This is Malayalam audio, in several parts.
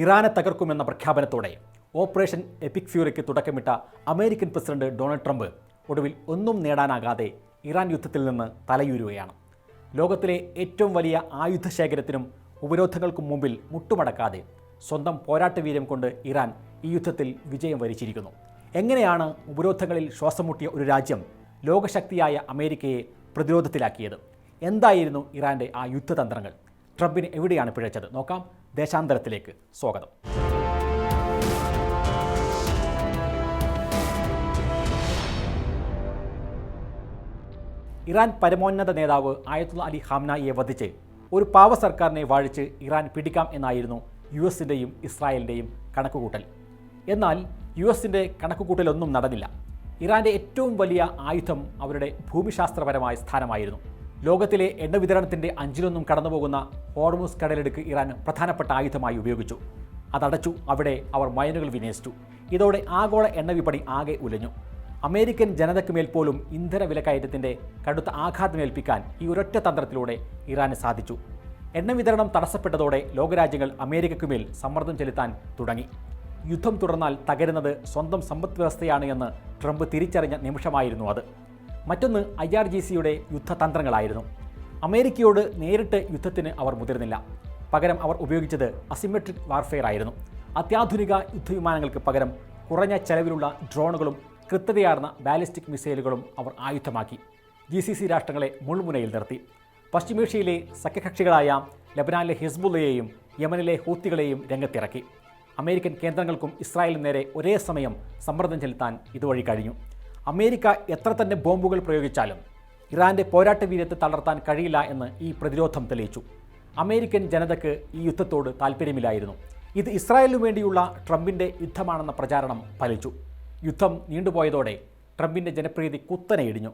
ഇറാനെ തകർക്കുമെന്ന പ്രഖ്യാപനത്തോടെ ഓപ്പറേഷൻ എപ്പിക് ഫ്യൂറിക്ക് തുടക്കമിട്ട അമേരിക്കൻ പ്രസിഡന്റ് ഡൊണാൾഡ് ട്രംപ് ഒടുവിൽ ഒന്നും നേടാനാകാതെ ഇറാൻ യുദ്ധത്തിൽ നിന്ന് തലയൂരുകയാണ്. ലോകത്തിലെ ഏറ്റവും വലിയ ആയുധ ശേഖരത്തിനും ഉപരോധങ്ങൾക്കും മുമ്പിൽ മുട്ടുമടക്കാതെ സ്വന്തം പോരാട്ടവീര്യം കൊണ്ട് ഇറാൻ ഈ യുദ്ധത്തിൽ വിജയം വരിച്ചിരിക്കുന്നു. എങ്ങനെയാണ് ഉപരോധങ്ങളിൽ ശ്വാസം മുട്ടിയ ഒരു രാജ്യം ലോകശക്തിയായ അമേരിക്കയെ പ്രതിരോധത്തിലാക്കിയത്? എന്തായിരുന്നു ഇറാൻ്റെ ആ യുദ്ധതന്ത്രങ്ങൾ? ട്രംപിന് എവിടെയാണ് പിഴച്ചത്? നോക്കാം. ദേശാന്തരത്തിലേക്ക് സ്വാഗതം. ഇറാൻ പരമോന്നത നേതാവ് ആയത്തുള്ള അലി ഖാംനായിയെ വധിച്ച് ഒരു പാവ സർക്കാരിനെ വാഴിച്ച് ഇറാൻ പിടിക്കാം എന്നായിരുന്നു US-ൻ്റെയും ഇസ്രായേലിൻ്റെയും കണക്കുകൂട്ടൽ. എന്നാൽ US-ൻ്റെ കണക്കുകൂട്ടലൊന്നും നടന്നില്ല. ഇറാൻ്റെ ഏറ്റവും വലിയ ആയുധം അവരുടെ ഭൂമിശാസ്ത്രപരമായ സ്ഥാനമായിരുന്നു. ലോകത്തിലെ എണ്ണ വിതരണത്തിൻ്റെ 1/5 കടന്നുപോകുന്ന ഹോർമുസ് കടലിടുക്ക് ഇറാൻ പ്രധാനപ്പെട്ട ആയുധമായി ഉപയോഗിച്ചു. അതടച്ചു. അവിടെ അവർ മൈനുകൾ വിന്യസിച്ചു. ഇതോടെ ആഗോള എണ്ണ വിപണി ആകെ ഉലഞ്ഞു. അമേരിക്കൻ ജനതയ്ക്ക് മേൽ പോലും ഇന്ധന വിലക്കയറ്റത്തിൻ്റെ കടുത്ത ആഘാതമേൽപ്പിക്കാൻ ഈ ഒരൊറ്റ തന്ത്രത്തിലൂടെ ഇറാന് സാധിച്ചു. എണ്ണ വിതരണം തടസ്സപ്പെട്ടതോടെ ലോകരാജ്യങ്ങൾ അമേരിക്കയ്ക്കുമേൽ സമ്മർദ്ദം ചെലുത്താൻ തുടങ്ങി. യുദ്ധം തുടർന്നാൽ തകരുന്നത് സ്വന്തം സമ്പദ് വ്യവസ്ഥയാണ് എന്ന് ട്രംപ് തിരിച്ചറിഞ്ഞ നിമിഷമായിരുന്നു അത്. മറ്റൊന്ന് IRGCയുടെ യുദ്ധതന്ത്രങ്ങളായിരുന്നു. അമേരിക്കയോട് നേരിട്ട് യുദ്ധത്തിന് അവർ മുതിർന്നില്ല. പകരം അവർ ഉപയോഗിച്ചത് അസിമെട്രിക് വാർഫെയർ ആയിരുന്നു. അത്യാധുനിക യുദ്ധവിമാനങ്ങൾക്ക് പകരം കുറഞ്ഞ ചെലവിലുള്ള ഡ്രോണുകളും കൃത്യതയാർന്ന ബാലിസ്റ്റിക് മിസൈലുകളും അവർ ആയുധമാക്കി. GCC രാഷ്ട്രങ്ങളെ മുൾമുനയിൽ നിർത്തി. പശ്ചിമേഷ്യയിലെ സഖ്യകക്ഷികളായ ലബനാനിലെ ഹിസ്ബുള്ളയെയും യമനിലെ ഹൂത്തികളെയും രംഗത്തിറക്കി. അമേരിക്കൻ കേന്ദ്രങ്ങൾക്കും ഇസ്രായേലിനും നേരെ ഒരേ സമയം സമ്മർദ്ദം ചെലുത്താൻ ഇതുവഴി കഴിഞ്ഞു. അമേരിക്ക എത്ര തന്നെ ബോംബുകൾ പ്രയോഗിച്ചാലും ഇറാൻ്റെ പോരാട്ടവീര്യത്തെ തളർത്താൻ കഴിയില്ല എന്ന് ഈ പ്രതിരോധം തെളിയിച്ചു. അമേരിക്കൻ ജനതയ്ക്ക് ഈ യുദ്ധത്തോട് താല്പര്യമില്ലായിരുന്നു. ഇത് ഇസ്രായേലിനു വേണ്ടിയുള്ള ട്രംപിൻ്റെ യുദ്ധമാണെന്ന പ്രചാരണം ഫലിച്ചു. യുദ്ധം നീണ്ടുപോയതോടെ ട്രംപിൻ്റെ ജനപ്രീതി കുത്തനെ ഇടിഞ്ഞു.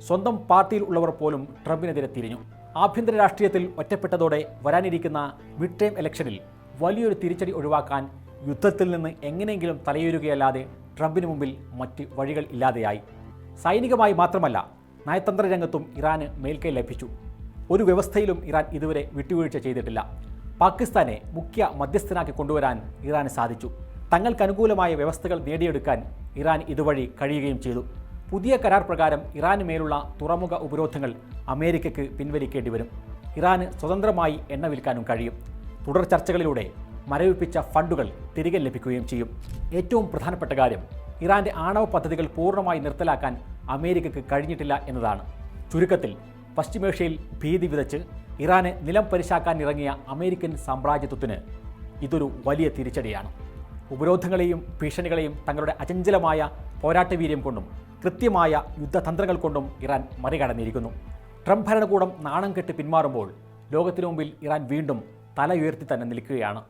സ്വന്തം പാർട്ടിയിൽ ഉള്ളവർ പോലും ട്രംപിനെതിരെ തിരിഞ്ഞു. ആഭ്യന്തര രാഷ്ട്രീയത്തിൽ ഒറ്റപ്പെട്ടതോടെ വരാനിരിക്കുന്ന മിഡ് ടേം ഇലക്ഷനിൽ വലിയൊരു തിരിച്ചടി ഒഴിവാക്കാൻ യുദ്ധത്തിൽ നിന്ന് എങ്ങനെയെങ്കിലും തലയുരുകയല്ലാതെ ട്രംപിന് മുമ്പിൽ മറ്റ് വഴികൾ ഇല്ലാതെയായി. സൈനികമായി മാത്രമല്ല, നയതന്ത്ര രംഗത്തും ഇറാന് മേൽക്കൈ ലഭിച്ചു. ഒരു വ്യവസ്ഥയിലും ഇറാൻ ഇതുവരെ വിട്ടുവീഴ്ച ചെയ്തിട്ടില്ല. പാകിസ്ഥാനെ മുഖ്യ മധ്യസ്ഥനാക്കി കൊണ്ടുവരാൻ ഇറാന് സാധിച്ചു. തങ്ങൾക്കനുകൂലമായ വ്യവസ്ഥകൾ നേടിയെടുക്കാൻ ഇറാൻ ഇതുവഴി കഴിയുകയും ചെയ്തു. പുതിയ കരാർ പ്രകാരം ഇറാന് മേലുള്ള തുറമുഖ ഉപരോധങ്ങൾ അമേരിക്കയ്ക്ക് പിൻവലിക്കേണ്ടി വരും. ഇറാന് സ്വതന്ത്രമായി എണ്ണ വിൽക്കാനും കഴിയും. തുടർ ചർച്ചകളിലൂടെ മരവിപ്പിച്ച ഫണ്ടുകൾ തിരികെ ലഭിക്കുകയും ചെയ്യും. ഏറ്റവും പ്രധാനപ്പെട്ട കാര്യം, ഇറാൻ്റെ ആണവ പദ്ധതികൾ പൂർണ്ണമായി നിർത്തലാക്കാൻ അമേരിക്കയ്ക്ക് കഴിഞ്ഞിട്ടില്ല എന്നതാണ്. ചുരുക്കത്തിൽ, പശ്ചിമേഷ്യയിൽ ഭീതി വിതച്ച് ഇറാനെ നിലം പരിശാക്കാൻ ഇറങ്ങിയ അമേരിക്കൻ സാമ്രാജ്യത്വത്തിന് ഇതൊരു വലിയ തിരിച്ചടിയാണ്. ഉപരോധങ്ങളെയും ഭീഷണികളെയും തങ്ങളുടെ അചഞ്ചലമായ പോരാട്ടവീര്യം കൊണ്ടും കൃത്യമായ യുദ്ധതന്ത്രങ്ങൾ കൊണ്ടും ഇറാൻ മറികടന്നിരിക്കുന്നു. ട്രംപ് ഭരണകൂടം നാണം കെട്ട് പിന്മാറുമ്പോൾ ലോകത്തിനു മുമ്പിൽ ഇറാൻ വീണ്ടും തല ഉയർത്തി തന്നെ നിൽക്കുകയാണ്.